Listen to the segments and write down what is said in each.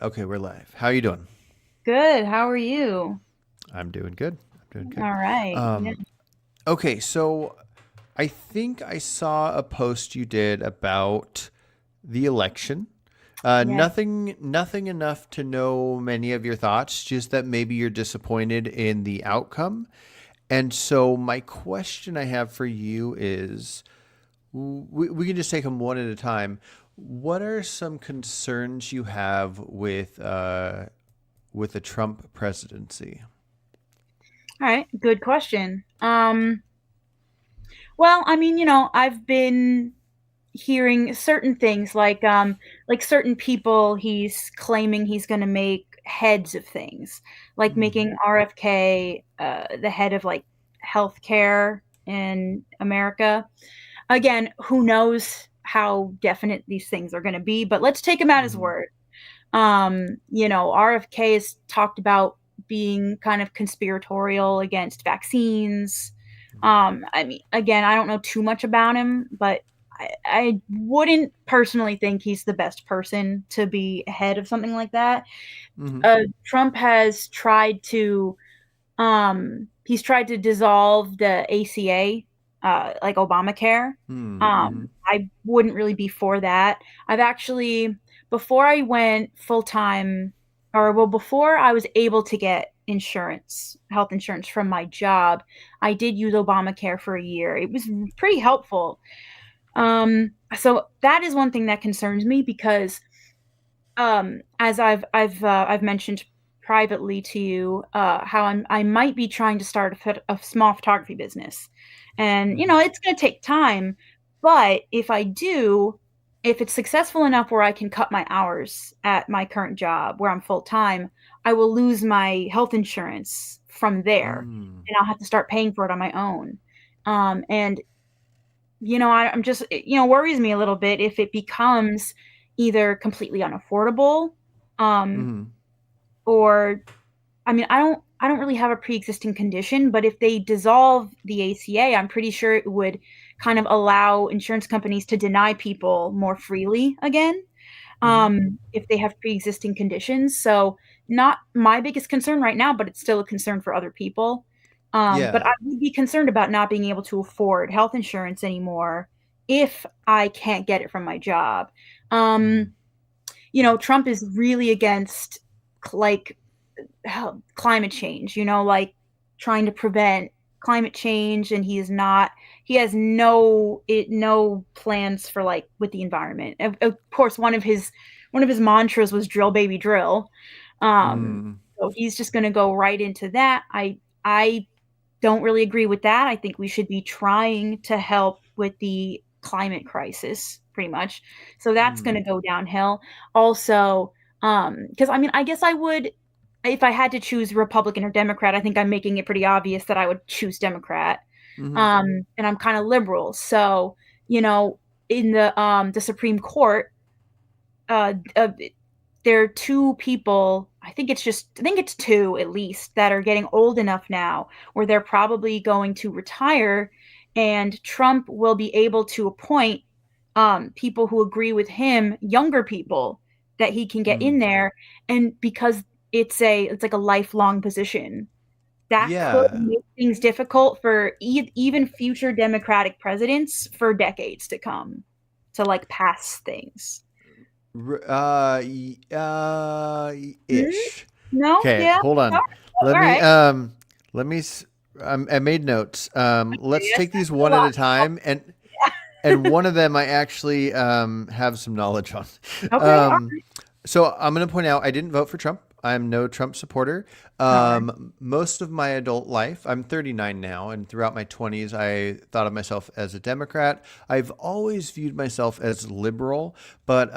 Okay, we're live. How you doing? Good. How are you? I'm doing good. I'm doing good. All right. Yeah. Um, okay, so I think I saw a post you did about the election. Yeah. Nothing enough to know many of your thoughts, just that maybe you're disappointed in the outcome. And so my question I have for you is, we can just take them one at a time. What are some concerns you have with the Trump presidency? All right. Good question. Well, I've been hearing certain things like certain people he's claiming he's going to make heads of things, like Mm-hmm. making RFK the head of like healthcare in America. Again, who knows how definite these things are going to be, but let's take him at his Mm-hmm. word. RFK has talked about being kind of conspiratorial against vaccines. Again, I don't know too much about him, but I wouldn't personally think he's the best person to be head of something like that. Mm-hmm. Trump has he's tried to dissolve the ACA, like Obamacare. Mm-hmm. I wouldn't really be for that. I've actually, before I went full time, before I was able to get health insurance from my job, I did use Obamacare for a year. It was pretty helpful. So that is one thing that concerns me because as I've mentioned privately to you, how I might be trying to start a small photography business, and Mm-hmm. it's going to take time, but if it's successful enough where I can cut my hours at my current job where I'm full time, I will lose my health insurance from there, Mm. and I'll have to start paying for it on my own. And I'm just, worries me a little bit if it becomes either completely unaffordable, um, Mm-hmm. or I don't really have a pre-existing condition, but if they dissolve the ACA, I'm pretty sure it would kind of allow insurance companies to deny people more freely again, Mm-hmm. if they have pre-existing conditions. So not my biggest concern right now, but it's still a concern for other people. But Yeah. I would be concerned about not being able to afford health insurance anymore if I can't get it from my job. Mm-hmm. Um, Trump is really against like climate change, like trying to prevent climate change, and he has no plans for like with the environment. Of course, one of his mantras was drill baby drill. Mm. So he's just going to go right into that. I don't really agree with that. I think we should be trying to help with the climate crisis pretty much. So that's going Mm. to go downhill. Also, because I guess I would, if I had to choose Republican or Democrat, I think I'm making it pretty obvious that I would choose Democrat. Mm-hmm. And I'm kind of liberal. So, you know, in the Supreme Court, uh, uh, there are two people, I think it's two at least, that are getting old enough now where they're probably going to retire, and Trump will be able to appoint people who agree with him, younger people that he can get Mm. in there. And because it's like a lifelong position, that could Yeah. make things difficult for even future Democratic presidents for decades to come to like pass things. Hmm? Ish. No? Okay, Yeah? hold All on. right. Let All me right. um let me s- I made notes. Let's Yes, take that's these a one at lot. a time, and one of them I actually have some knowledge on. Okay. All Um so I'm going to point out I didn't vote for Trump. I'm no Trump supporter. right. Most of my adult life, I'm 39 now, and throughout my 20s, I thought of myself as a Democrat. I've always viewed myself as liberal, but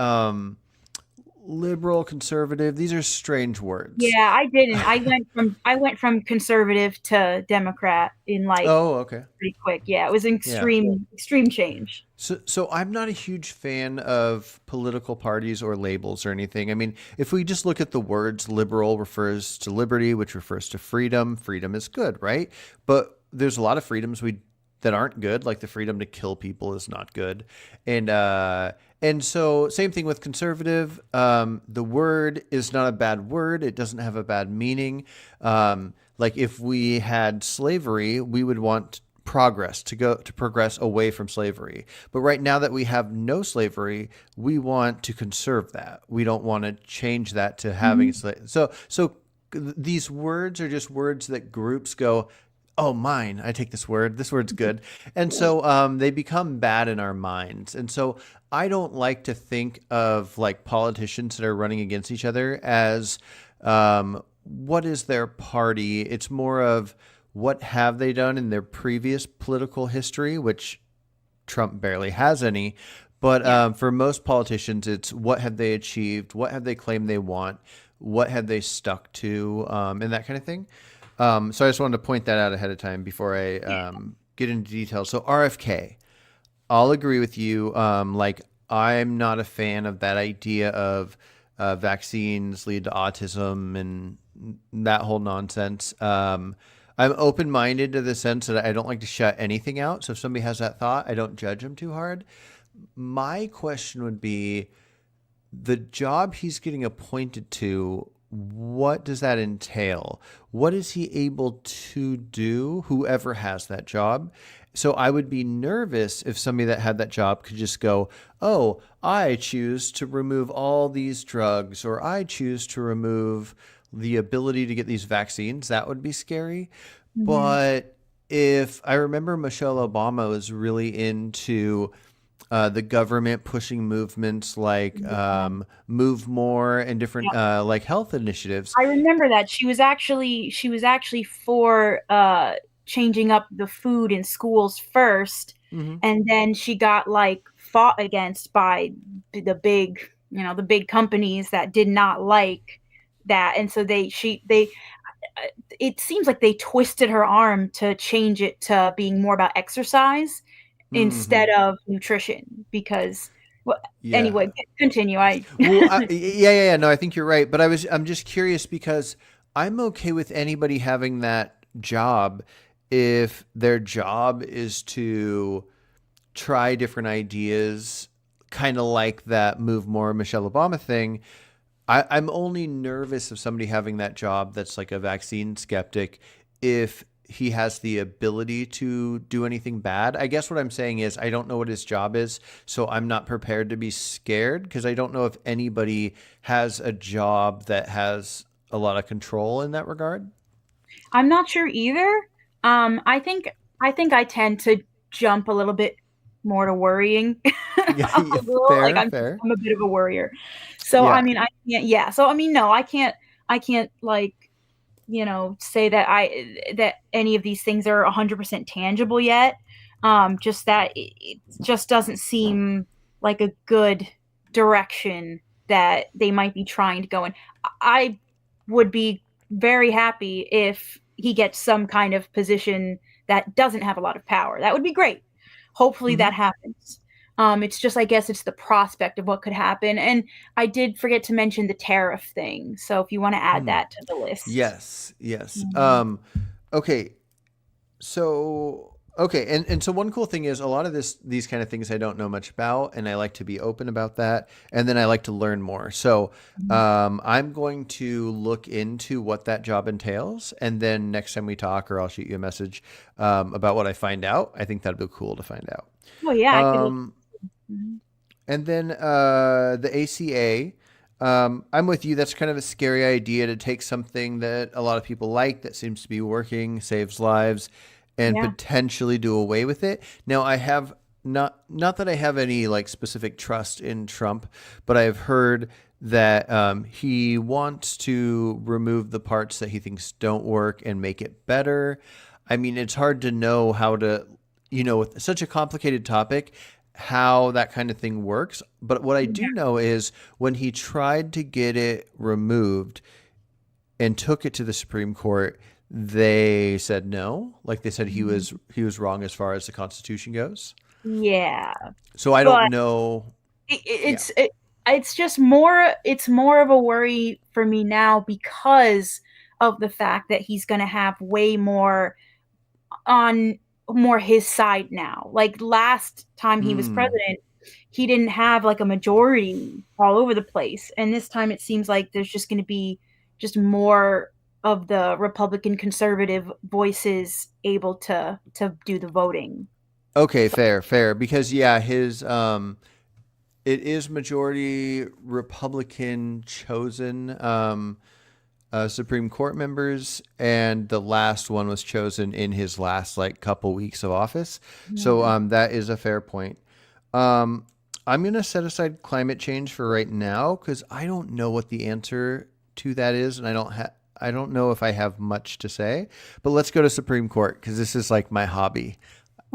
liberal, conservative, these are strange words. Yeah, I didn't. I went from conservative to Democrat in like Oh, okay. pretty quick. Yeah, it was an Yeah. extreme change. So I'm not a huge fan of political parties or labels or anything. I mean, if we just look at the words, liberal refers to liberty, which refers to freedom. Freedom is good, right? But there's a lot of freedoms we that aren't good. Like the freedom to kill people is not good. And so same thing with conservative. The word is not a bad word. It doesn't have a bad meaning. Like if we had slavery, we would want progress to progress away from slavery. But right now that we have no slavery, we want to conserve that. We don't want to change that to having Mhm. slavery. So these words are just words that groups go, oh, mine, I take this word, this word's good. And so they become bad in our minds. And so I don't like to think of like politicians that are running against each other as what is their party. It's more of what have they done in their previous political history, which Trump barely has any. But Yeah. for most politicians, it's what have they achieved? What have they claimed they want? What have they stuck to? And that kind of thing. So I just wanted to point that out ahead of time before I get into details. So RFK, I'll agree with you. Like I'm not a fan of that idea of vaccines lead to autism and that whole nonsense. I'm open minded to the sense that I don't like to shut anything out. So if somebody has that thought, I don't judge them too hard. My question would be the job he's getting appointed to, what does that entail? What is he able to do, whoever has that job? So I would be nervous if somebody that had that job could just go, oh, I choose to remove all these drugs, or I choose to remove the ability to get these vaccines. That would be scary. Mhm. But if I remember Michelle Obama was really into the government pushing movements like Yeah. Move More and different Yeah. like health initiatives. I remember that she was actually for changing up the food in schools first, Hmm. and then she got like fought against by the big, the big companies that did not like that, and so they it seems like they twisted her arm to change it to being more about exercise instead Hmm. of nutrition because well, anyway, Yeah. continue. I Well, yeah. No, I think you're right. But I'm just curious because I'm okay with anybody having that job if their job is to try different ideas, kind of like that Move More Michelle Obama thing. I'm only nervous of somebody having that job that's like a vaccine skeptic if he has the ability to do anything bad. I guess what I'm saying is I don't know what his job is, so I'm not prepared to be scared because I don't know if anybody has a job that has a lot of control in that regard. I'm not sure either. I think I tend to jump a little bit more to worrying. Yeah, I'm yeah, a little like fair, fair. I'm a bit of a worrier. So I Yeah. mean I can't yeah. So I mean no, I can't like, say that any of these things are 100% tangible yet. Just that it just doesn't seem like a good direction that they might be trying to go in. I would be very happy if he gets some kind of position that doesn't have a lot of power. That would be great. Hopefully Hmm. that happens. It's just, I guess, it's the prospect of what could happen. And I did forget to mention the tariff thing. So if you want to add that to the list. Yes, yes. Mhm. Okay, so okay, and so one cool thing is a lot of these kind of things I don't know much about, and I like to be open about that, and then I like to learn more. So I'm going to look into what that job entails, and then next time we talk, or I'll shoot you a message about what I find out. I think that'd be cool to find out. Oh yeah, I could look. Um, Mhm. and then the ACA, I'm with you. That's kind of a scary idea to take something that a lot of people like that seems to be working, saves lives, and Yeah. potentially do away with it. Now, I have not that I have any like specific trust in Trump, but I have heard that he wants to remove the parts that he thinks don't work and make it better. I mean, it's hard to know how to, with such a complicated topic, how that kind of thing works. But what I do Yeah. know is when he tried to get it removed and took it to the Supreme Court, they said no. Like they said Mhm. he was wrong as far as the Constitution goes. Yeah. So I don't But know. it, Yeah. it's just more of a worry for me now because of the fact that he's going to have way more on. more his side now. Like last time he was Hmm. president, he didn't have like a majority all over the place. And this time it seems like there's just going to be just more of the Republican conservative voices able to do the voting. Okay, So, fair, fair. Because yeah, his it is majority Republican chosen Supreme Court members, and the last one was chosen in his last like couple weeks of office. So yeah. that is a fair point. Um, I'm gonna set aside climate change for right now because I don't know what the answer to that is, and I don't know if I have much to say. But let's go to Supreme Court because this is like my hobby.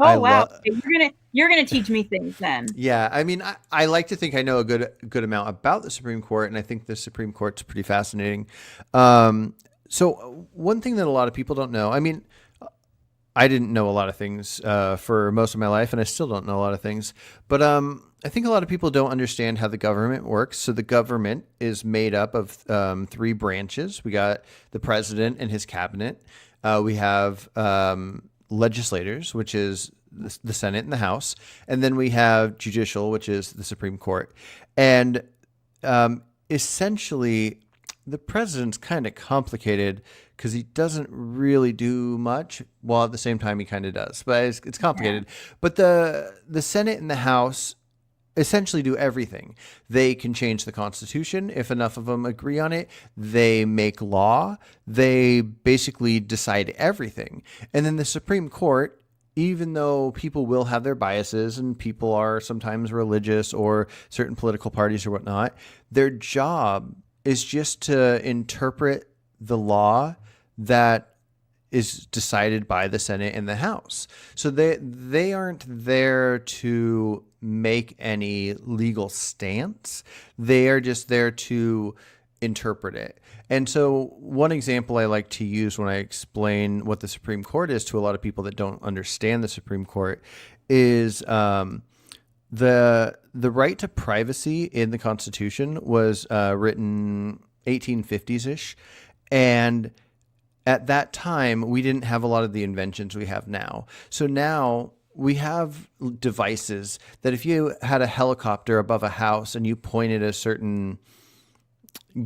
I Oh wow. love. Okay, you're gonna teach me things then. Yeah, I mean, I like to think I know a good amount about the Supreme Court, and I think the Supreme Court's pretty fascinating. So one thing that a lot of people don't know, I mean, I didn't know a lot of things for most of my life, and I still don't know a lot of things. But I think a lot of people don't understand how the government works. So the government is made up of three branches. We got the president and his cabinet. We have legislators, which is the Senate and the House, and then we have judicial, which is the Supreme Court. And essentially, the president's kind of complicated because he doesn't really do much, while at the same time he kind of does. But it's Yeah. complicated. But the Senate and the House essentially do everything. They can change the Constitution if enough of them agree on it. They make law. They basically decide everything. And then the Supreme Court, even though people will have their biases and people are sometimes religious or certain political parties or whatnot, their job is just to interpret the law that is decided by the Senate and the House. So they aren't there to make any legal stance. They are just there to interpret it. And so one example I like to use when I explain what the Supreme Court is to a lot of people that don't understand the Supreme Court is the right to privacy in the Constitution was written 1850s ish, and at that time, we didn't have a lot of the inventions we have now. So now we have devices that if you had a helicopter above a house and you pointed a certain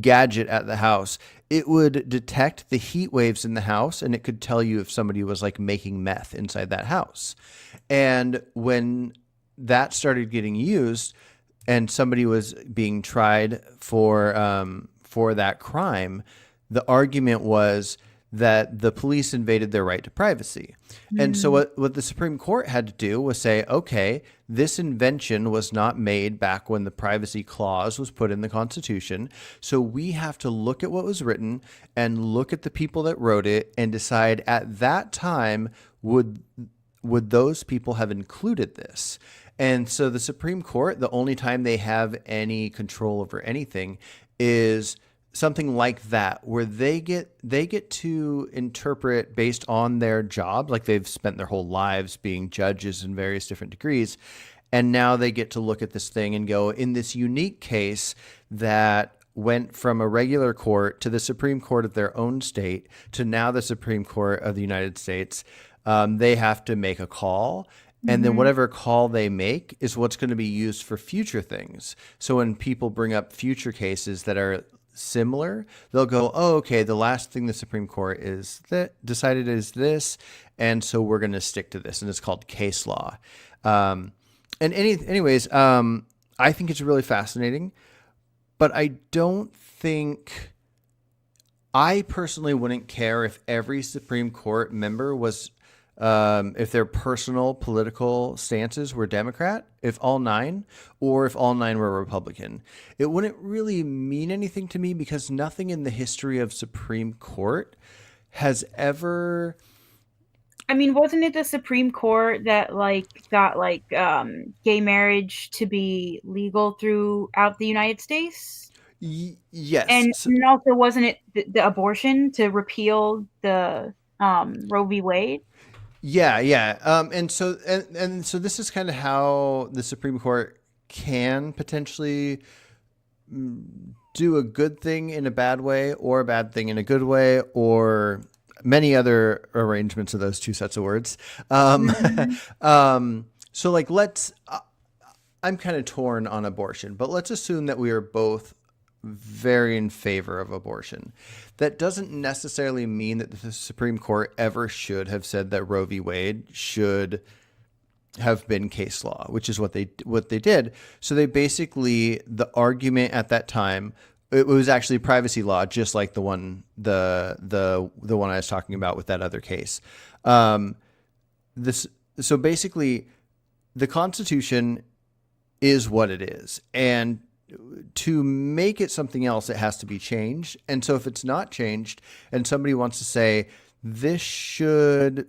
gadget at the house, it would detect the heat waves in the house and it could tell you if somebody was like making meth inside that house. And when that started getting used and somebody was being tried for that crime, the argument was that the police invaded their right to privacy. And so Mm. what the Supreme Court had to do was say, okay, this invention was not made back when the privacy clause was put in the Constitution. So we have to look at what was written and look at the people that wrote it and decide at that time would those people have included this? And so the Supreme Court, the only time they have any control over anything is something like that, where they get to interpret based on their job, like they've spent their whole lives being judges in various different degrees, and now they get to look at this thing and go, in this unique case that went from a regular court to the Supreme Court of their own state to now the Supreme Court of the United States, they have to make a call. And then Mhm. whatever call they make is what's going to be used for future things. So when people bring up future cases that are similar, they'll go, "Oh, okay, the last thing the Supreme Court is that decided is this, and so we're going to stick to this." And it's called case law. Anyways, I think it's really fascinating, but I don't think I personally wouldn't care if every Supreme Court member was, if their personal political stances were Democrat, if all nine, or if all nine were Republican. It wouldn't really mean anything to me because nothing in the history of Supreme Court has ever. I mean, wasn't it the Supreme Court that like got like gay marriage to be legal throughout the United States? Yes. And also wasn't it the abortion to repeal the Roe v. Wade? Yeah, yeah. And so this is kind of how the Supreme Court can potentially do a good thing in a bad way or a bad thing in a good way, or many other arrangements of those two sets of words. Um, Mhm. so like let's I'm kind of torn on abortion, but let's assume that we are both very in favor of abortion. That doesn't necessarily mean that the Supreme Court ever should have said that Roe v. Wade should have been case law, which is what they did. So they basically, the argument at that time, it was actually privacy law, just like the one I was talking about with that other case. Um, this so basically the Constitution is what it is, and to make it something else, it has to be changed. And so if it's not changed, and somebody wants to say this should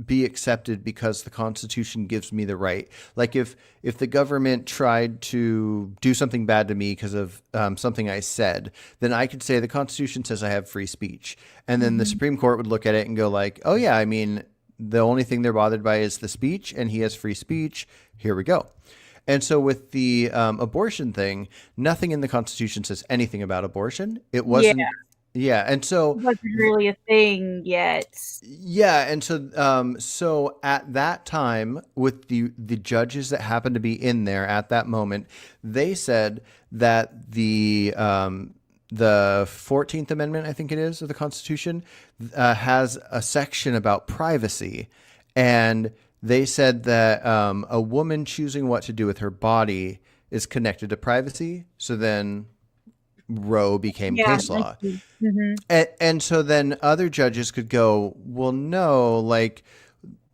be accepted because the Constitution gives me the right. Like if the government tried to do something bad to me because of something I said, then I could say the Constitution says I have free speech, and then the Mhm. Supreme Court would look at it and go like, oh yeah, I mean the only thing they're bothered by is the speech, and he has free speech. Here we go. And so with the abortion thing, nothing in the Constitution says anything about abortion. It Yeah, wasn't. Yeah, and it so wasn't really a thing yet. yeah, and so at that time, with the judges that happened to be in there at that moment, they said that the 14th Amendment, I think it is, of the Constitution, has a section about privacy, and they said that a woman choosing what to do with her body is connected to privacy. So then Roe became Yeah, case I law. see. Mhm. And so then other judges could go, well, no, like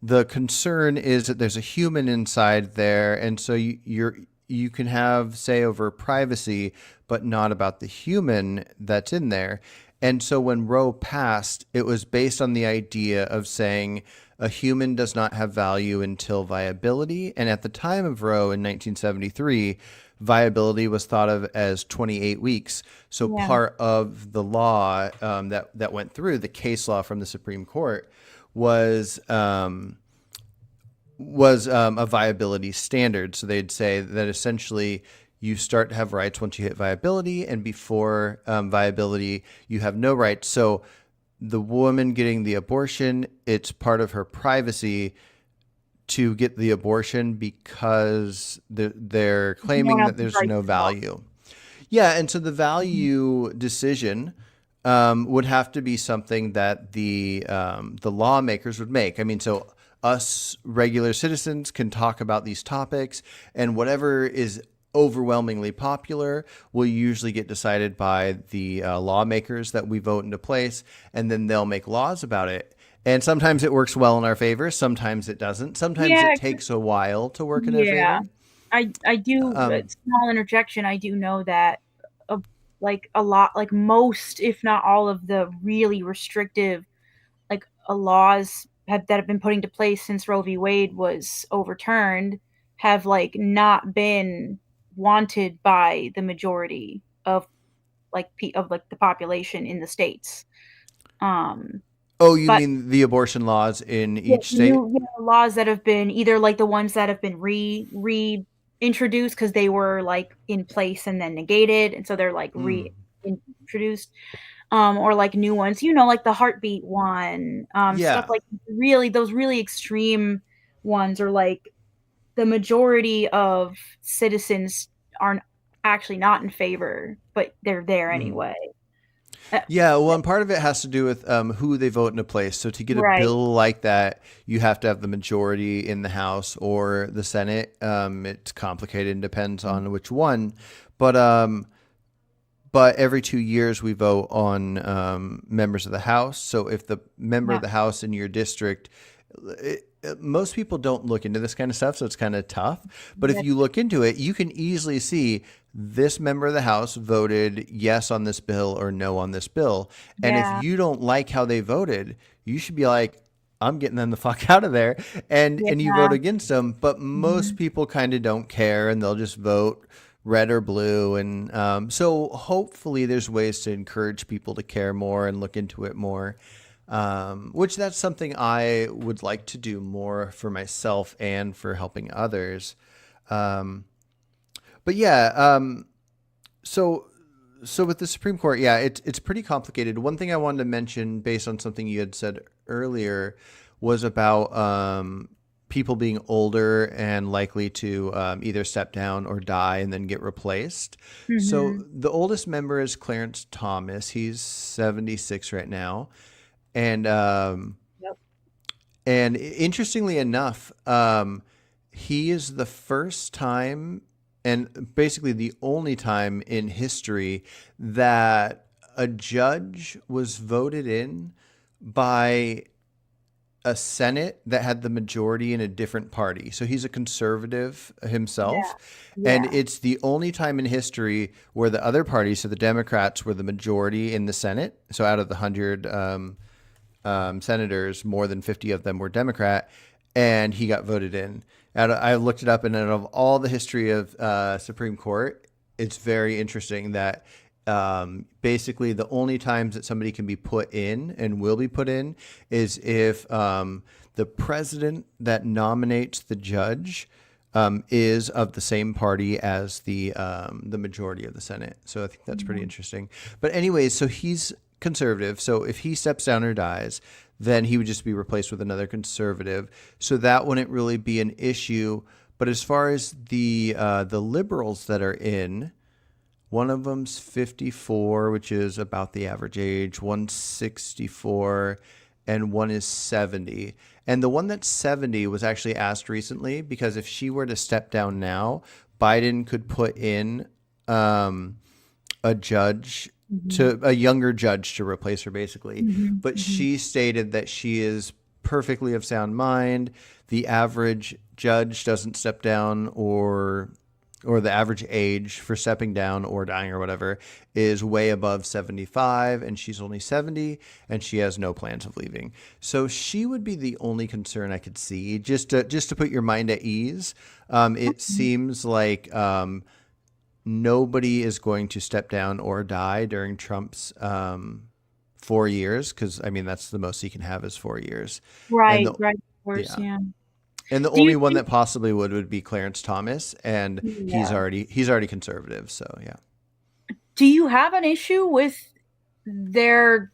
the concern is that there's a human inside there, and so you can have say over privacy, but not about the human that's in there. And so when Roe passed, it was based on the idea of saying a human does not have value until viability. And at the time of Roe in 1973, viability was thought of as 28 weeks. So Yeah. part of the law that went through the case law from the Supreme Court was a viability standard. So they'd say that essentially you start to have rights once you hit viability, and before viability, you have no rights. So the woman getting the abortion, it's part of her privacy to get the abortion because they're No one claiming else that is there's right no as well. value. Yeah, and so the Mhm. value decision would have to be something that the lawmakers would make. I mean, so us regular citizens can talk about these topics, and whatever is overwhelmingly popular will usually get decided by the lawmakers that we vote into place, and then they'll make laws about it. And sometimes it works well in our favor, sometimes it doesn't. Sometimes it Yeah, takes a while to work in our yeah. favor. I do Um, small interjection, I do know that a like, a lot like, most, if not all of the really restrictive, like, laws that have been put into place since Roe v. Wade was overturned have, like, not been wanted by the majority of, like, the population in the states. Um, oh, you but mean the abortion laws in yeah, each state? new laws that have been either, like, the ones that have been reintroduced because they were, like, in place and then negated, and so they're, like, Mm. reintroduced, or, like, new ones, like the heartbeat one, stuff Yeah. like really those really extreme ones are, like, the majority of citizens aren't actually not in favor, but they're there Mhm. anyway. Uh, Yeah, well, and part of it has to do with who they vote into place. So to get a right. bill like that, you have to have the majority in the House or the Senate. It's complicated and depends on which one. But every 2 years we vote on members of the House. So if the member Yeah. of the House in your district, most people don't look into this kind of stuff, so it's kind of tough. But if Yeah. you look into it, you can easily see this member of the House voted yes on this bill or no on this bill. And if Yeah. you don't like how they voted, you should be like, I'm getting them the fuck out of there. And you vote Yeah. against them. But most Mhm. people kind of don't care, and they'll just vote red or blue. And so hopefully there's ways to encourage people to care more and look into it more. Which that's something I would like to do more for myself and for helping others. Um, but yeah, so So with the Supreme Court, yeah, it's pretty complicated. One thing I wanted to mention, based on something you had said earlier, was about people being older and likely to either step down or die and then get replaced. So Hmm. the oldest member is Clarence Thomas. He's 76 right now, and Yep. interestingly enough, he is the first time and basically the only time in history that a judge was voted in by a Senate that had the majority in a different party. So he's a conservative Yeah. himself. And Yeah. it's the only time in history where the other parties, so the Democrats, were the majority in the Senate. So out of the 100 senators, more than 50 of them were Democrat, and he got voted in. And I looked it up, and out of all the history of Supreme Court, it's very interesting that basically the only times that somebody can be put in and will be put in is if the president that nominates the judge is of the same party as the majority of the Senate. So I think that's pretty Mhm. interesting. But anyways, so he's conservative. So if he steps down or dies, then he would just be replaced with another conservative. So that wouldn't really be an issue. But as far as the liberals that are in, one of them's 54, which is about the average age, one's 64, and one is 70. And the one that's 70 was actually asked recently because if she were to step down now, Biden could put in um, a judge Mhm. to a younger judge to replace her basically. Mhm. But Mhm. she stated that she is perfectly of sound mind. The average judge doesn't step down or the average age for stepping down or dying or whatever is way above 75 and she's only 70 and she has no plans of leaving. So she would be the only concern I could see just to put your mind at ease. It Okay. seems like nobody is going to step down or die during Trump's 4 years because I mean that's the most he can have is 4 years, and Right, the right, of course, yeah, yeah. and the Do you only one think that possibly would be Clarence Thomas, and yeah. he's already conservative, so yeah. Do you have an issue with their,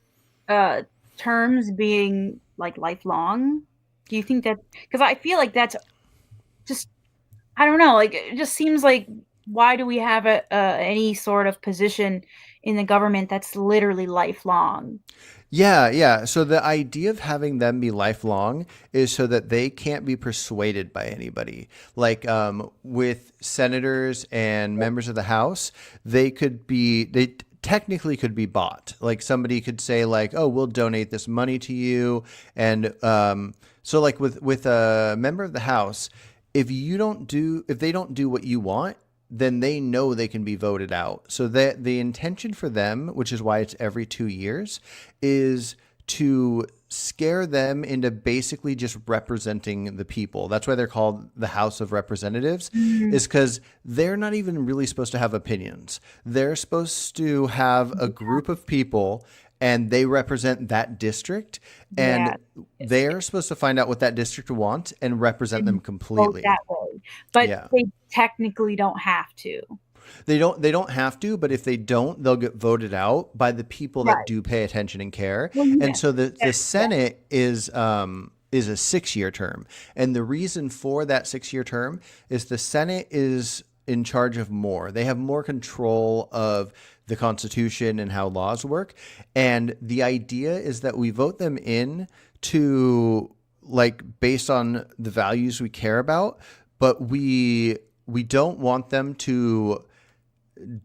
uh, terms being, like, lifelong? Do you think that? Because I feel like that's just I don't know, like, it just seems like why do we have any sort of position in the government that's literally lifelong? Yeah, yeah. So the idea of having them be lifelong is so that they can't be persuaded by anybody. Like with senators and members of the House, they technically could be bought. Like somebody could say like, "Oh, we'll donate this money to you," and so like with a member of the House, if they don't do what you want, then they know they can be voted out. So the intention for them, which is why it's every 2 years, is to scare them into basically just representing the people. That's why they're called the House of Representatives, Mm, is because they're not even really supposed to have opinions. They're supposed to have a group of people and they represent that district yeah, and they're supposed to find out what that district wants and represent them and vote completely. that way, but Yeah. they technically don't have to. They don't have to, but if they don't, they'll get voted out by the people that Right. do pay attention and care. Well, And yeah. so the Yeah. Senate is a 6 year term. And the reason for that 6 year term is the Senate is in charge of more. They have more control of the Constitution and how laws work. And the idea is that we vote them in to like based on the values we care about, but we don't want them to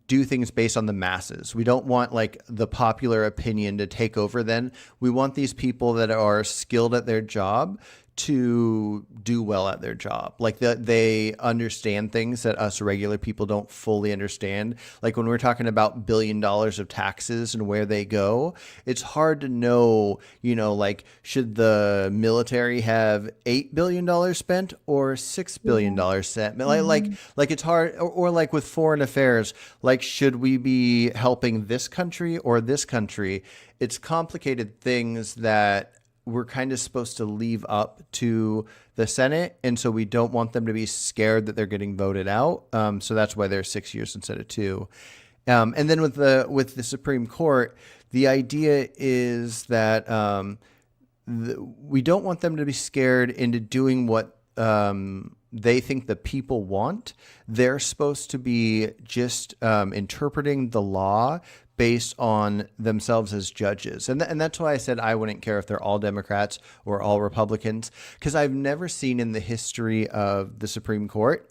do things based on the masses. We don't want like the popular opinion to take over then. We want these people that are skilled at their job to do well at their job. Like that they understand things that us regular people don't fully understand. Like when we're talking about $1 billion of taxes and where they go, it's hard to know, like should the military have $8 billion spent or Yeah. $6 billion spent? Mhm. Like it's hard or like with foreign affairs, like should we be helping this country or this country? It's complicated things that we're kind of supposed to leave up to the Senate, and so we don't want them to be scared that they're getting voted out. So that's why they're 6 years instead of two. And then with the Supreme Court, the idea is that we don't want them to be scared into doing what they think the people want. They're supposed to be just interpreting the law based on themselves as judges. And that's why I said I wouldn't care if they're all Democrats or all Republicans, because I've never seen in the history of the Supreme Court,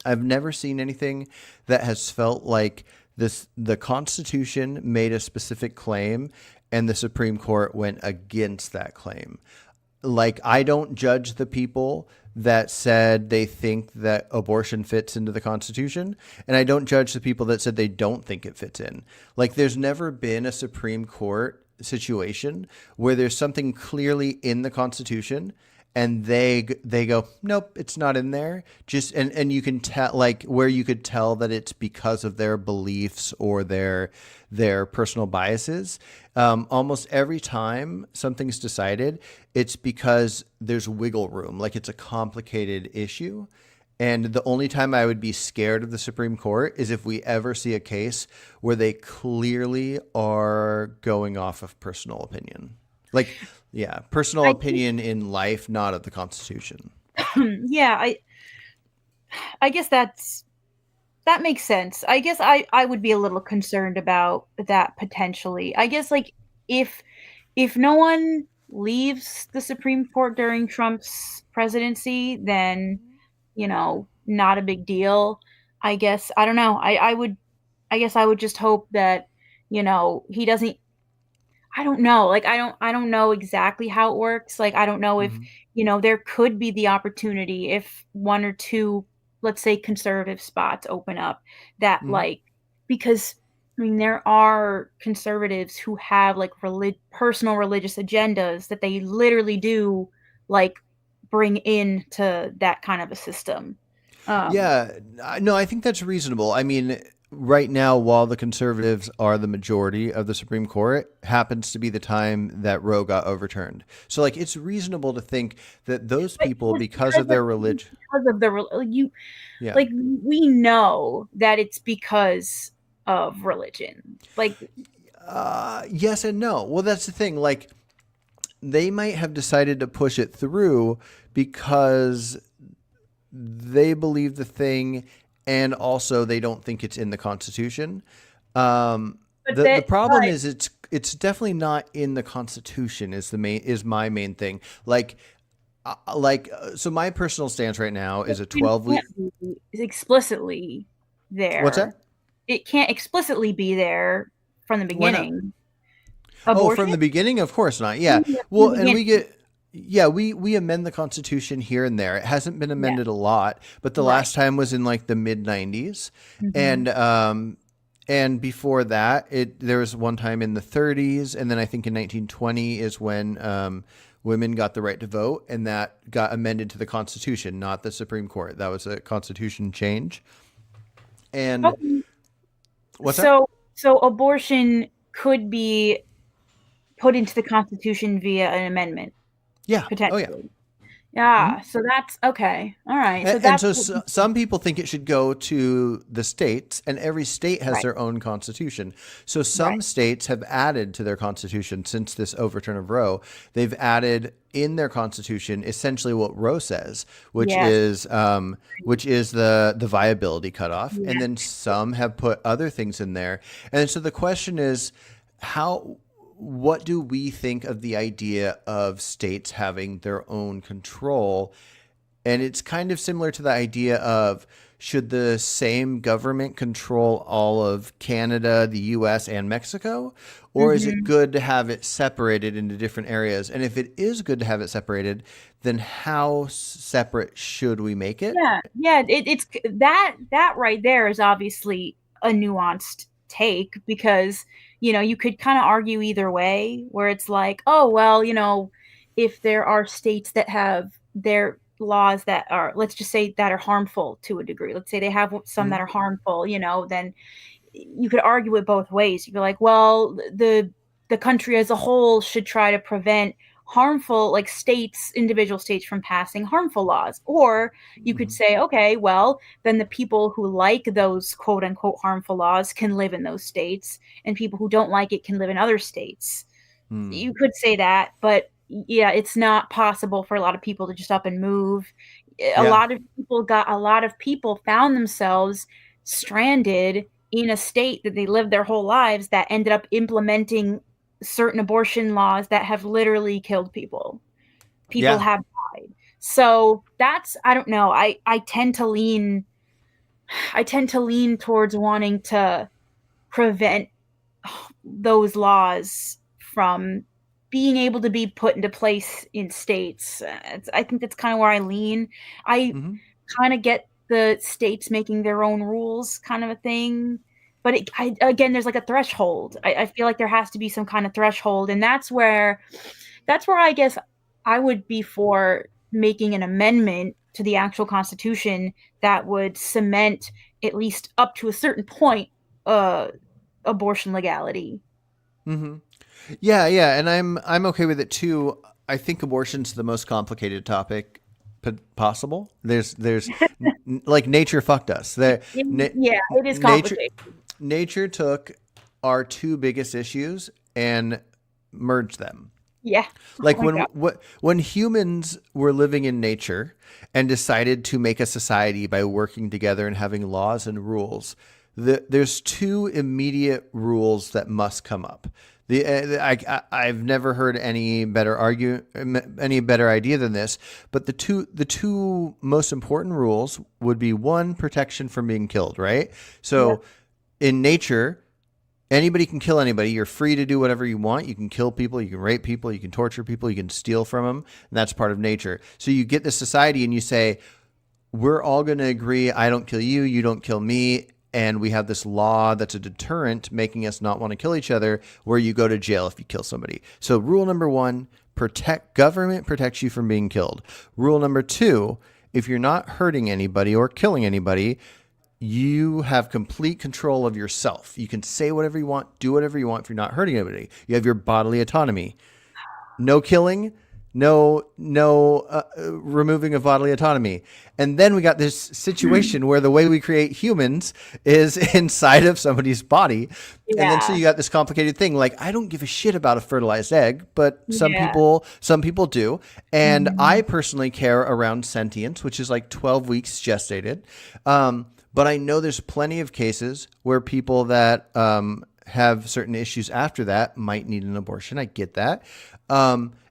I've never seen anything that has felt like the Constitution made a specific claim and the Supreme Court went against that claim. Like, I don't judge the people that said they think that abortion fits into the Constitution, and I don't judge the people that said they don't think it fits in. Like, there's never been a Supreme Court situation where there's something clearly in the Constitution and they go, nope, it's not in there. Just and you can tell, like, where you could tell that it's because of their beliefs or their personal biases. Almost every time something's decided, it's because there's wiggle room, like it's a complicated issue. And the only time I would be scared of the Supreme Court is if we ever see a case where they clearly are going off of personal opinion. Like, yeah, personal I opinion in life, not of the Constitution. yeah, I guess that makes sense. I guess I would be a little concerned about that potentially. I guess like if if no one leaves the Supreme Court during Trump's presidency, then not a big deal. I guess I don't know. I guess I would just hope that he doesn't. I don't know. Like I don't know exactly how it works. Like I don't know if, Hmm. there could be the opportunity if one or two, let's say conservative spots open up that Hmm. like because I mean there are conservatives who have like personal religious agendas that they literally do like bring into that kind of a system. Um Yeah, no, I think that's reasonable. I mean, right now, while the conservatives are the majority of the Supreme Court, happens to be the time that Roe got overturned. So, like, it's reasonable to think that those but people, just because of their religion, because of the you yeah, like we know that it's because of religion. Like yes and no. Well, that's the thing. Like, they might have decided to push it through because they believe the thing, and also they don't think it's in the Constitution. but The that problem but is it's definitely not in the Constitution. Is my main thing. So my personal stance right now is a it 12 week. can't be explicitly What's there. that? It can't explicitly be there from the Why not? beginning. Oh, from Abortion? the beginning, of course not. Yeah. From the Well, and beginning. we amend the Constitution here and there. It hasn't been Yeah, amended a lot, but the right. last time was in like the mid '90s, Hmm. and before that, there was one time in the '30s, and then I think in 1920 is when women got the right to vote, and that got amended to the Constitution, not the Supreme Court. That was a Constitution change. And Okay. what's that? So abortion could be put into the Constitution via an amendment, Yeah. Oh yeah. potentially. Yeah, so that's okay. All right. So And that's so some people think it should go to the states, and every state has right. their own constitution. So Right. some states have added to their constitution since this overturn of Roe. They've added in their constitution essentially what Roe says, Yes. which is the viability cutoff, and Yeah. then some have put other things in there. And so the question is, how what do we think of the idea of states having their own control? And it's kind of similar to the idea of, should the same government control all of Canada, the US, and Mexico? Or is it Hmm. good to have it separated into different areas? And if it is good to have it separated, then how separate should we make it? Yeah. Yeah. It's that right there is obviously a nuanced take because you could kind of argue either way, where it's like, oh well, if there are states that have their laws that are, let's just say, that are harmful to a degree. Let's say they have some that Mhm. are harmful, then you could argue it both ways. You'd be like, well, the country as a whole should try to prevent harmful, like states, individual states from passing harmful laws. Or you could Hmm. say, okay, well, then the people who like those quote unquote harmful laws can live in those states, and people who don't like it can live in other states. Hmm. You could say that, but yeah, it's not possible for a lot of people to just up and move. Yeah. A lot of people found themselves stranded in a state that they lived their whole lives that ended up implementing certain abortion laws that have literally killed people. People Yeah. have died. So that's, I don't know. I tend to lean towards wanting to prevent those laws from being able to be put into place in states. I think that's kind of where I lean. I Hmm. kind of get the states making their own rules, kind of a thing. But again, there's like a threshold. I feel like there has to be some kind of threshold, and that's where I guess I would be for making an amendment to the actual Constitution that would cement, at least up to a certain point, uh, abortion legality. Hmm. Yeah, yeah, and I'm okay with it too. I think abortion's the most complicated topic possible. There's like nature fucked us. Na- Yeah, it is nature complicated. nature took our two biggest issues and merged them. Yeah. Oh Like my God. when humans were living in nature and decided to make a society by working together and having laws and rules, there's two immediate rules that must come up. I've never heard any better idea than this. But the two most important rules would be one, protection from being killed, right? Yep. So in nature, anybody can kill anybody. You're free to do whatever you want. You can kill people, you can rape people, you can torture people, you can steal from them. And that's part of nature. So you get this society and you say, we're all going to agree, I don't kill you, you don't kill me. And we have this law that's a deterrent, making us not want to kill each other, where you go to jail if you kill somebody. So rule number one, government protects you from being killed. Rule number two, if you're not hurting anybody or killing anybody, you have complete control of yourself. You can say whatever you want, do whatever you want if you're not hurting anybody. You have your bodily autonomy. No killing, no removing of bodily autonomy. And then we got this situation where the way we create humans is inside of somebody's body. And then so Yeah. you got this complicated thing. Like, I don't give a shit about a fertilized egg, but Yeah. some people do. And I Mhm. personally care around sentience, which is like 12 weeks gestated. But I know there's plenty of cases where people that have certain issues after that might need an abortion. I get that.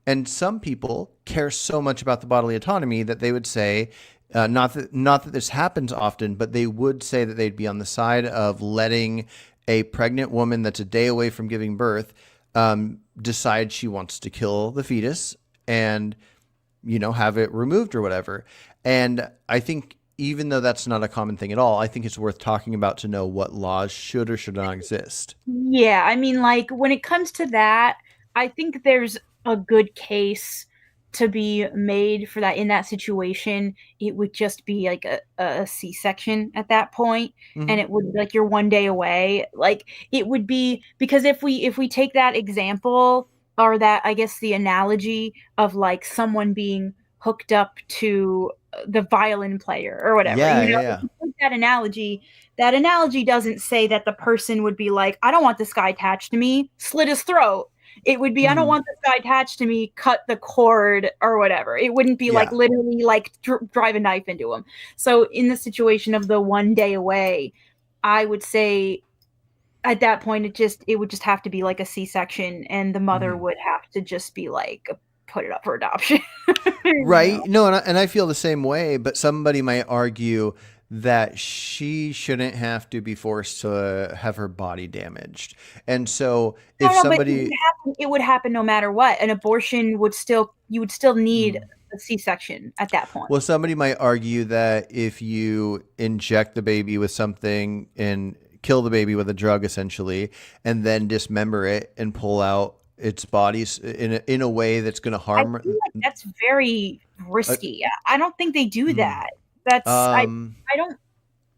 And some people care so much about the bodily autonomy that they would say, not that this happens often, but they would say that they'd be on the side of letting a pregnant woman that's a day away from giving birth decide she wants to kill the fetus and have it removed or whatever. And I think even though that's not a common thing at all, I think it's worth talking about to know what laws should or should not exist. Yeah, I mean, like when it comes to that, I think there's a good case to be made for that in that situation. It would just be like a C-section at that point, Hmm. and it would like you're one day away. Like it would be because if we take that example or that I guess the analogy of like someone being hooked up to the violin player or whatever, Yeah, yeah, if yeah. you take that analogy doesn't say that the person would be like, I don't want this guy attached to me, slit his throat. It would be, I don't Hmm. want this guy attached to me, cut the cord or whatever. It wouldn't be like Yeah. literally like drive a knife into him. So in the situation of the one day away, I would say at that point it would just have to be like a C-section, and the mother Hmm. would have to just be like put it up for adoption. you know? Right. No, and I feel the same way, but somebody might argue that she shouldn't have to be forced to have her body damaged. And so No, if no, but somebody, it would happen no matter what. An abortion would still you would still need Mhm. a C-section at that point. Well, somebody might argue that if you inject the baby with something and kill the baby with a drug essentially, and then dismember it and pull out its bodies in a way that's going to I feel harm, like that's very uh, risky. I don't think they do mm, that. That's um, I don't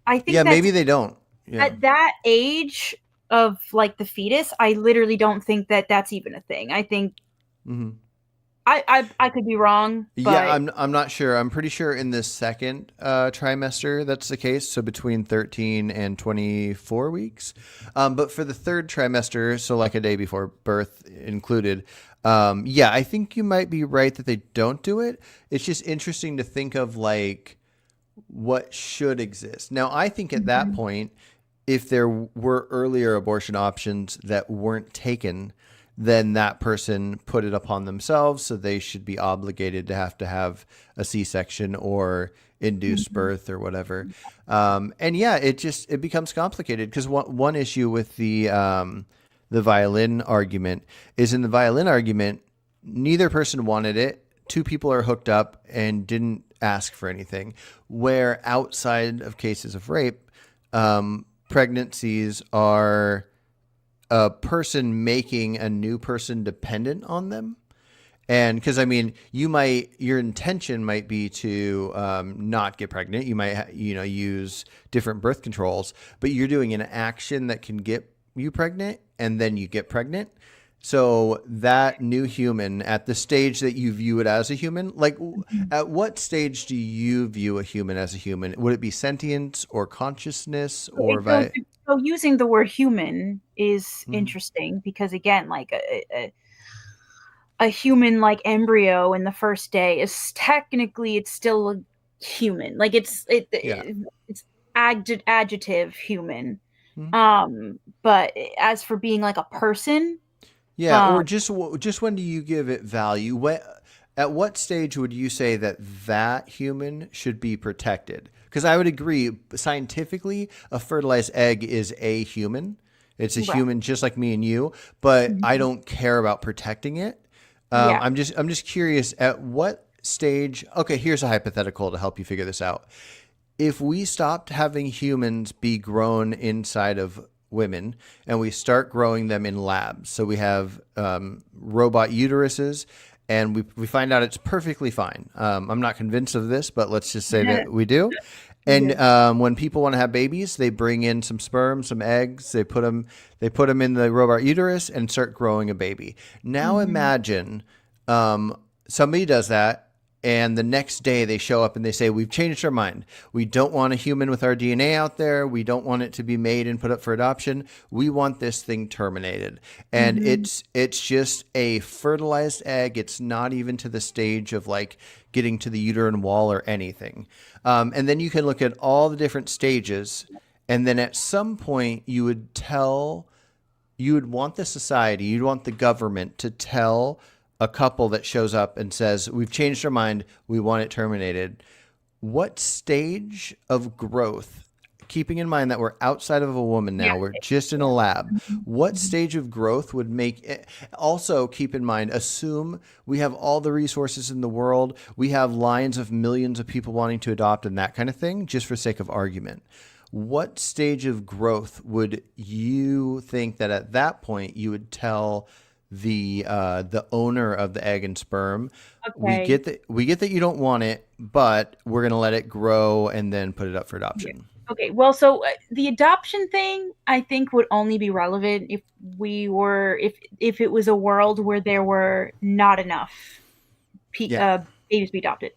I yeah, think that's maybe they don't. Yeah. at that age of like the fetus, I literally don't think that that's even a thing. Hmm. I could be wrong, Yeah, but I'm not sure. I'm pretty sure in the second trimester that's the case. So between 13 and 24 weeks. But for the third trimester, so like a day before birth included, yeah, I think you might be right that they don't do it. It's just interesting to think of like what should exist. Now, I think at that Mhm. point, if there were earlier abortion options that weren't taken, then that person put it upon themselves. So they should be obligated to have a C-section or induced Mhm. birth or whatever. And yeah, it becomes complicated because one issue with the violin argument is in the violin argument, neither person wanted it. Two people are hooked up and didn't ask for anything. Where outside of cases of rape, pregnancies are a person making a new person dependent on them. And because I mean, your intention might be to not get pregnant. You might, use different birth controls, but you're doing an action that can get you pregnant, and then you get pregnant. So that new human at the stage that you view it as a human, like Mhm. at what stage do you view a human as a human? Would it be sentience or consciousness So or using the word human is Mhm. interesting because again, like a human like embryo in the first day is technically it's still a human. Like Yeah. it's adjective human. Mhm. But as for being like a person, Yeah, or um, just when do you give it value? At what stage would you say that that human should be protected? Because I would agree, scientifically, a fertilized egg is a human. It's a right. human just like me and you, but I Mhm. don't care about protecting it. Yeah. I'm just curious at what stage. Okay, here's a hypothetical to help you figure this out. If we stopped having humans be grown inside of women and we start growing them in labs, so we have robot uteruses and we find out it's perfectly fine. I'm not convinced of this, but let's just say that we do. And Yeah. when people want to have babies, they bring in some sperm, some eggs. They put them in the robot uterus and start growing a baby. Now Mhm. imagine somebody does that, and the next day they show up and they say, "We've changed our mind. We don't want a human with our DNA out there. We don't want it to be made and put up for adoption. We want this thing terminated." And Mhm. it's just a fertilized egg. It's not even to the stage of like getting to the uterine wall or anything. And then you can look at all the different stages, and then at some point you would want the society, you'd want the government to tell a couple that shows up and says, "We've changed our mind. We want it terminated." What stage of growth, keeping in mind that we're outside of a woman Yeah. now, we're just in a lab, Mhm. what Mhm. stage of growth would make it? Also, keep in mind, assume we have all the resources in the world, we have lines of millions of people wanting to adopt and that kind of thing, just for sake of argument. What stage of growth would you think that at that point you would tell the owner of the egg and sperm, Okay. we get that you don't want it, but we're gonna let it grow and then put it up for Yeah. adoption. Okay. Well, so the adoption thing, I think, would only be relevant if if it was a world where there were not enough pe Yeah. babies to be adopted.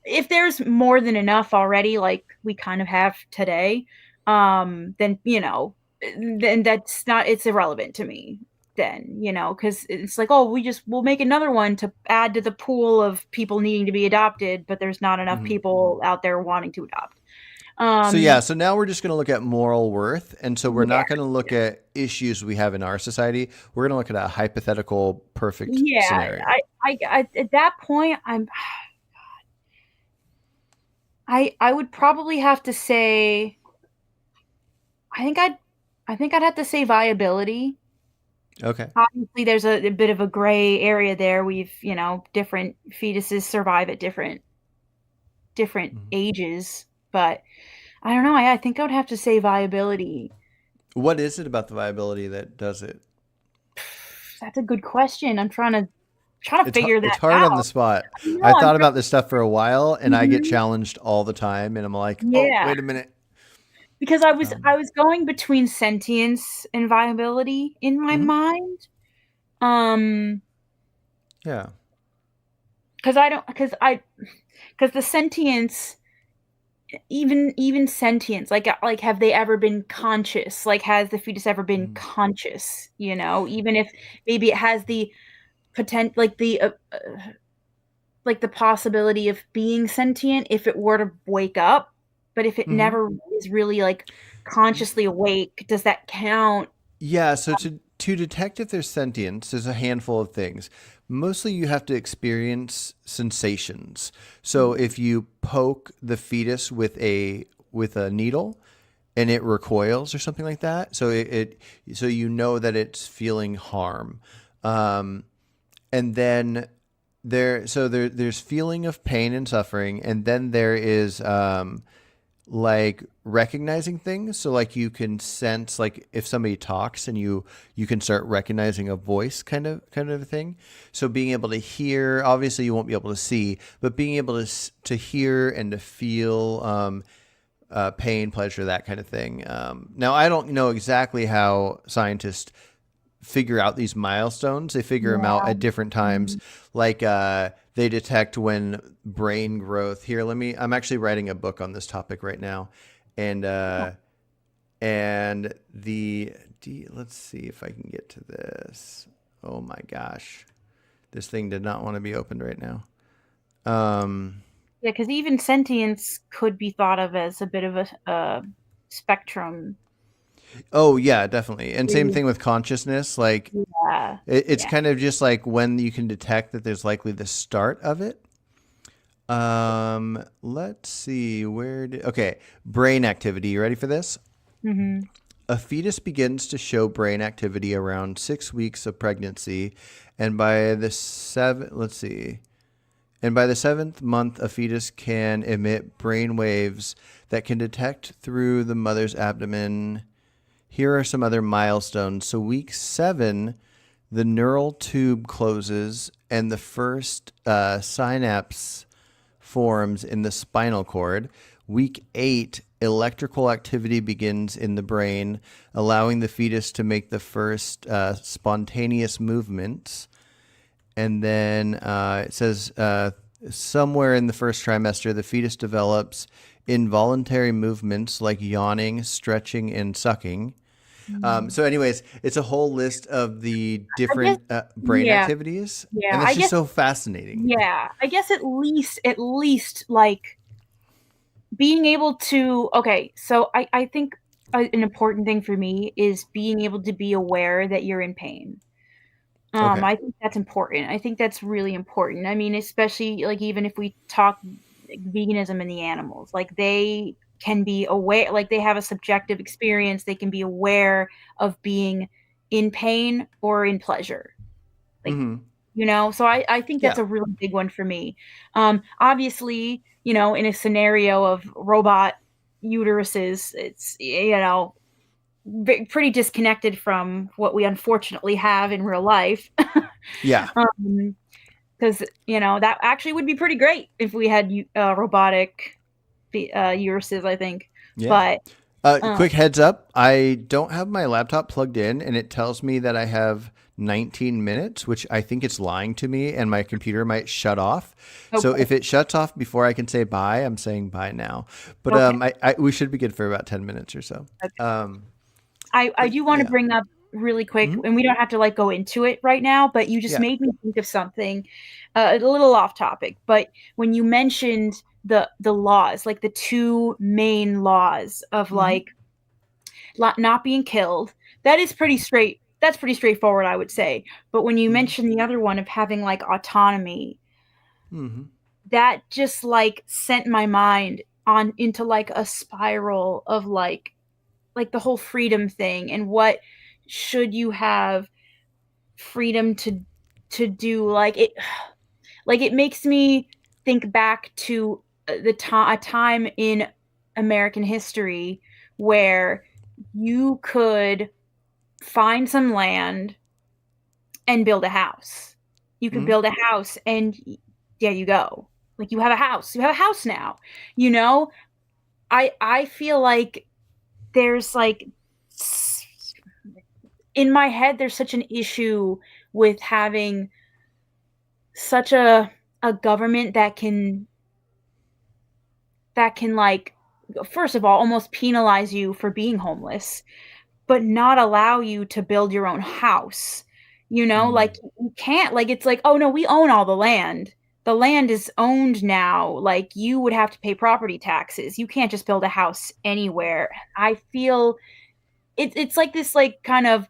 If there's more than enough already, like we kind of have today, then then that's not it's irrelevant to me. Then because it's like, oh, we'll make another one to add to the pool of people needing to be adopted, but there's not enough Mhm. people out there wanting to adopt. So yeah, Um, so now we're just going to look at moral worth, and so we're yeah, not going to look at issues we have in our society. We're going to look at a hypothetical perfect yeah. scenario. At that point, I would probably have to say, I think I'd, I think I'd have to say viability. Okay. Obviously, there's a bit of a gray area there. Different fetuses survive at different Mhm. ages, but I don't know. I think I would have to say viability. What is it about the viability that does it? That's a good question. I'm trying to figure It's that hard on the out. spot. I know I I'm thought about this stuff for a while, and I get mhm, challenged all the time, and I'm like, "Oh, yeah, wait a minute." because I Um, was going between sentience and viability in my mhm. mind. Um, Yeah. because I don't because the sentience, even sentience, like have they ever been conscious? Like, has the fetus ever been Mm. conscious? Even if maybe it has the potent like the possibility of being sentient if it were to wake up, but if it Hmm. never is really like consciously awake, does that count? Yeah, so to detect if there's sentience, there's a handful of things. Mostly you have to experience sensations. So Mhm. if you poke the fetus with a needle and it recoils or something like that, so you know that it's feeling harm. Um, and then there's feeling of pain and suffering, and then there is like recognizing things. So like you can sense like if somebody talks and you can start recognizing a voice kind of a thing. So being able to hear, obviously you won't be able to see, but being able to hear and to feel pain, pleasure, that kind of thing. Now I don't know exactly how scientists figure out these milestones. They figure them out Yeah. at different times. Mhm. Like they detect when brain growth. Here, I'm actually writing a book on this topic right now, and and let's see if I can get to this. Oh my gosh, this thing did not want to be opened right now. Um, Yeah, because even sentience could be thought of as a bit of a spectrum. oh yeah, definitely. And same Too. thing with consciousness. Like Yeah, it's yeah. kind of just like when you can detect that there's likely the start of it. Let's see okay, brain activity. You ready for this? Hmm. A fetus begins to show brain activity around 6 weeks of pregnancy, and by the let's see, and by the seventh month, a fetus can emit brain waves that can detect through the mother's abdomen. Here are some other milestones. So, week 7, the neural tube closes and the first synapse forms in the spinal cord. Week 8, electrical activity begins in the brain, allowing the fetus to make the first spontaneous movements. And then it says somewhere in the first trimester, the fetus develops involuntary movements like yawning, stretching, and sucking. So, anyways, it's a whole list of the I guess, different brain yeah, activities, yeah. and it's just so fascinating. I guess at least like being able to. Okay, so I think an important thing for me is being able to be aware that you're in pain. Okay. I think that's important. I think that's really important. I mean, especially like even if we talk like, veganism and the animals, like they can be aware, like they have a subjective experience. They can be aware of being in pain or in pleasure. Like, Hmm. so I think that's Yeah. a really big one for me. Obviously, in a scenario of robot uteruses, it's, pretty disconnected from what we unfortunately have in real life. Yeah. Um, because that actually would be pretty great if we had robotic uteruses, I think. Yeah. But um, Quick heads up, I don't have my laptop plugged in, and it tells me that I have 19 minutes, which I think it's lying to me, and my computer might shut off. So okay, if it shuts off before I can say bye, I'm saying bye now. But okay, we should be good for about 10 minutes or so. okay. Um, I but do want to yeah. bring up really quick, Mhm. and we don't have to like go into it right now, but you just Yeah. made me think of something a little off topic. But when you mentioned the laws, like the two main laws of Hmm. like not being killed, that is pretty straight. That's pretty straightforward, I would say. But when you Hmm. mention the other one of having like autonomy, Hmm. that just like sent my mind on into like a spiral of like the whole freedom thing and what should you have freedom to do like it makes me think back to a time in American history where you could find some land and build a house. You could Hmm. build a house and there you go. Like you have a house. You have a house now. You know, I feel like there's like in my head there's such an issue with having such a government that can like first of all almost penalize you for being homeless, but not allow you to build your own house. Like Mm. you can't, like it's like, "Oh no, we own all the land. The land is owned now." Like you would have to pay property taxes. You can't just build a house anywhere. I feel it's like this like kind of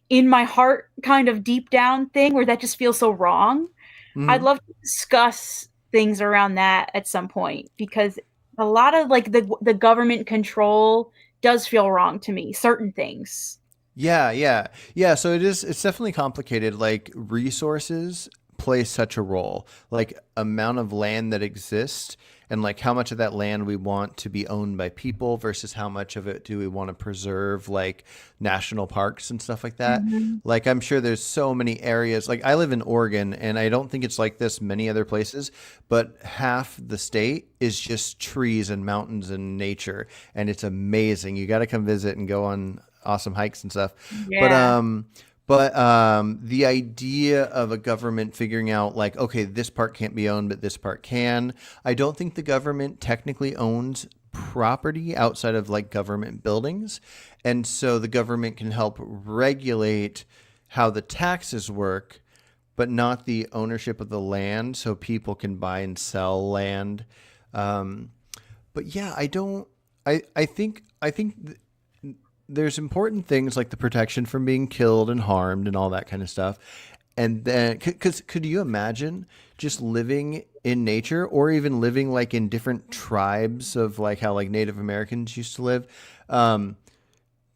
in my heart kind of deep down thing where that just feels so wrong. I'd Mhm. love to discuss things around that at some point because a lot of like the government control does feel wrong to me, certain things. Yeah, yeah. Yeah, so it's definitely complicated. Like resources play such a role. Like amount of land that exists and like how much of that land we want to be owned by people versus how much of it do we want to preserve like national parks and stuff like that. Mhm. Like I'm sure there's so many areas. Like I live in Oregon and I don't think it's like this many other places, but half the state is just trees and mountains and nature and it's amazing. You got to come visit and go on awesome hikes and stuff. But Yeah. um the idea of a government figuring out like, okay, this part can't be owned, but this part can. I don't think the government technically owns property outside of like government buildings. And so the government can help regulate how the taxes work, but not the ownership of the land so people can buy and sell land. Um, but yeah, I think there's important things like the protection from being killed and harmed and all that kind of stuff. And then, because could you imagine just living in nature or even living like in different tribes of like how like Native Americans used to live? Um,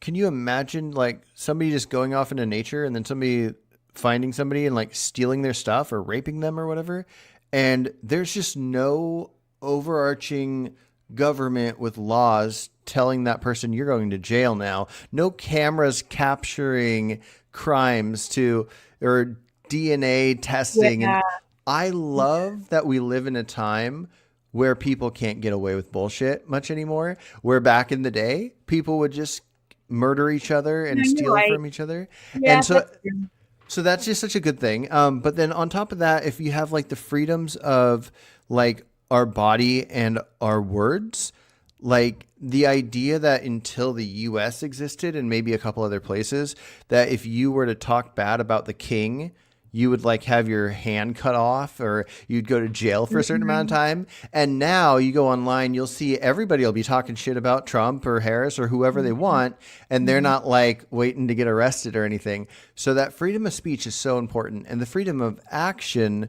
can you imagine like somebody just going off into nature and then somebody finding somebody and like stealing their stuff or raping them or whatever? And there's just no overarching government with laws telling that person you're going to jail now. No cameras capturing crimes to or DNA testing. And Yeah. I love that we live in a time where people can't get away with bullshit much anymore. Where back in the day, people would just murder each other No, and you're steal right. from each other. Yeah, And so that's true. so that's just such a good thing. But then on top of that, if you have like the freedoms of like our body and our words, like the idea that until the US existed and maybe a couple other places, that if you were to talk bad about the king, you would like have your hand cut off or you'd go to jail for a certain amount of Mhm. time. And now you go online, you'll see everybody will be talking shit about Trump or Harris or whoever they Mhm. want. And they're Mhm. not like waiting to get arrested or anything. So that freedom of speech is so important. And the freedom of action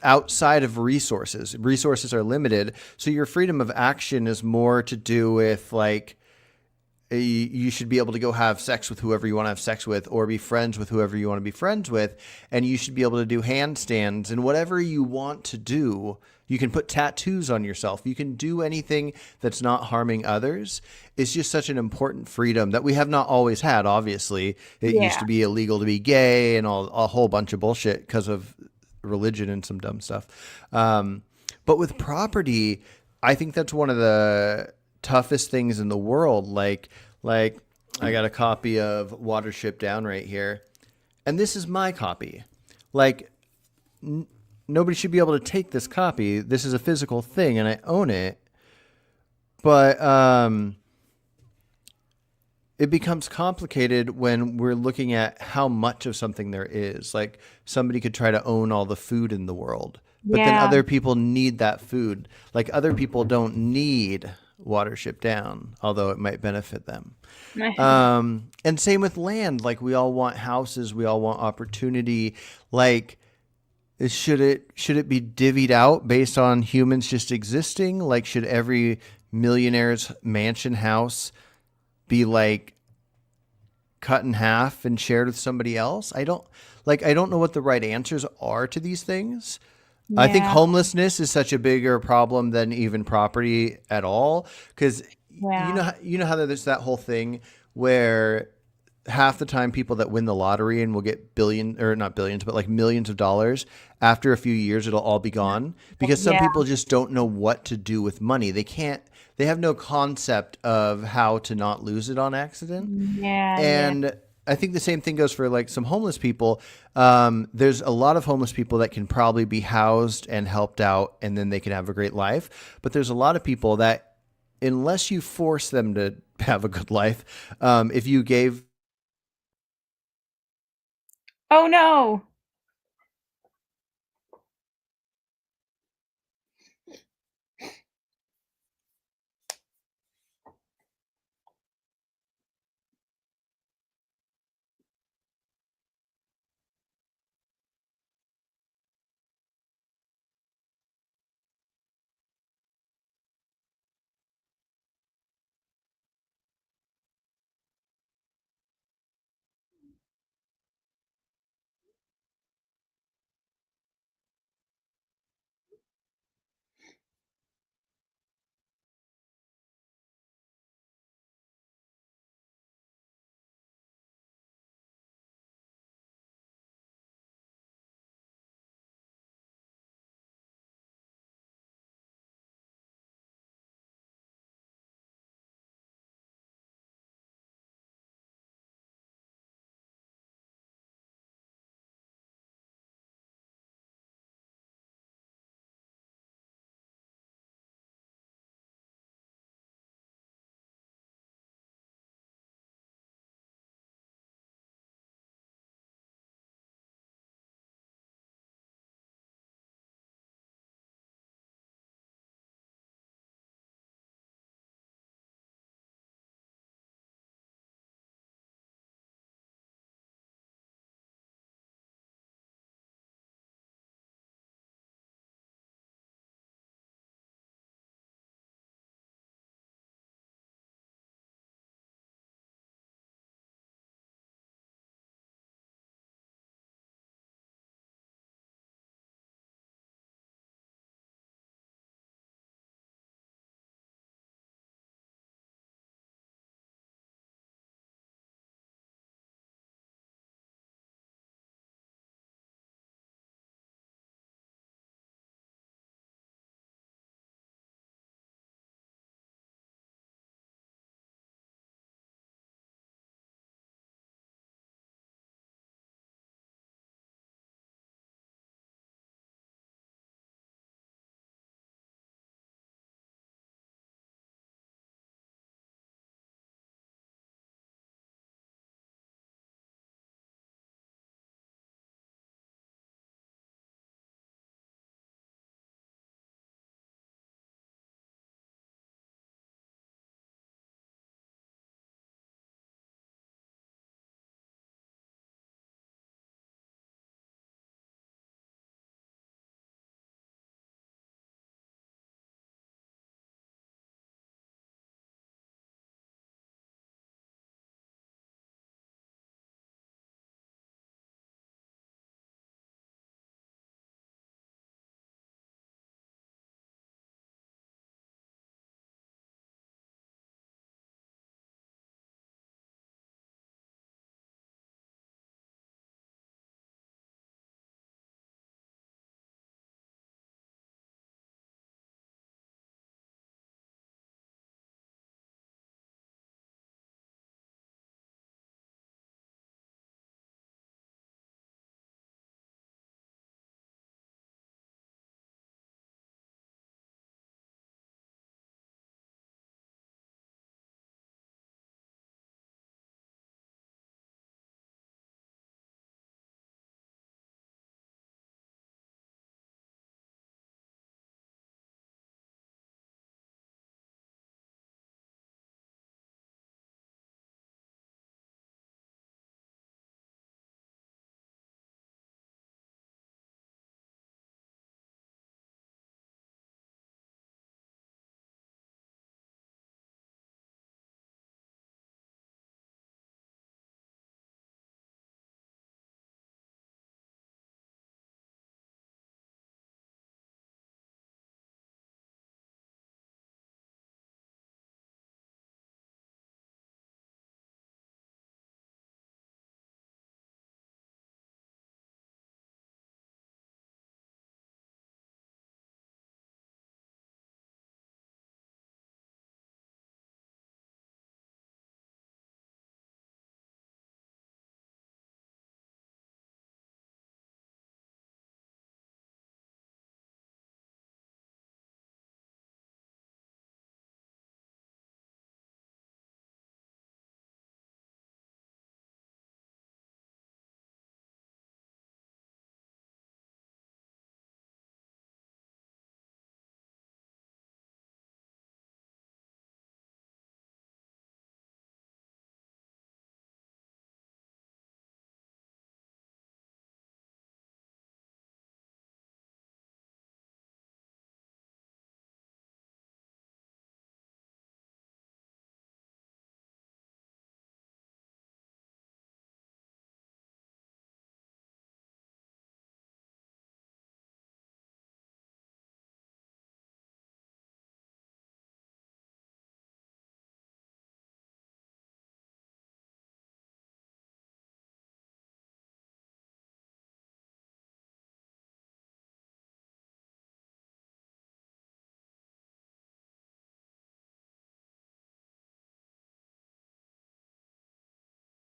outside of resources. Resources are limited. So your freedom of action is more to do with like, you should be able to go have sex with whoever you want to have sex with or be friends with whoever you want to be friends with. And you should be able to do handstands and whatever you want to do. You can put tattoos on yourself. You can do anything that's not harming others. It's just such an important freedom that we have not always had. Obviously, it used Yeah. to be illegal to be gay and a whole bunch of bullshit because of religion and some dumb stuff. But with property, I think that's one of the toughest things in the world. Like I got a copy of Watership Down right here, and this is my copy. Like nobody should be able to take this copy. This is a physical thing, and I own it. But it becomes complicated when we're looking at how much of something there is. Like somebody could try to own all the food in the world, but then Yeah. other people need that food. Like other people don't need Watership Down, although it might benefit them. And same with land. Like we all want houses, we all want opportunity. Like should it be divvied out based on humans just existing? Like should every millionaire's mansion house be like cut in half and shared with somebody else? I don't know what the right answers are to these things. I think Yeah. homelessness is such a bigger problem than even property at all because Yeah. you know how there's that whole thing where half the time people that win the lottery and will get billion or not billions but like millions of dollars after a few years it'll all be gone because some Yeah. people just don't know what to do with money. They have no concept of how to not lose it on accident. Yeah. Yeah. And I think the same thing goes for like some homeless people. There's a lot of homeless people that can probably be housed and helped out, and then they can have a great life. But there's a lot of people that, unless you force them to have a good life, if you gave Oh no.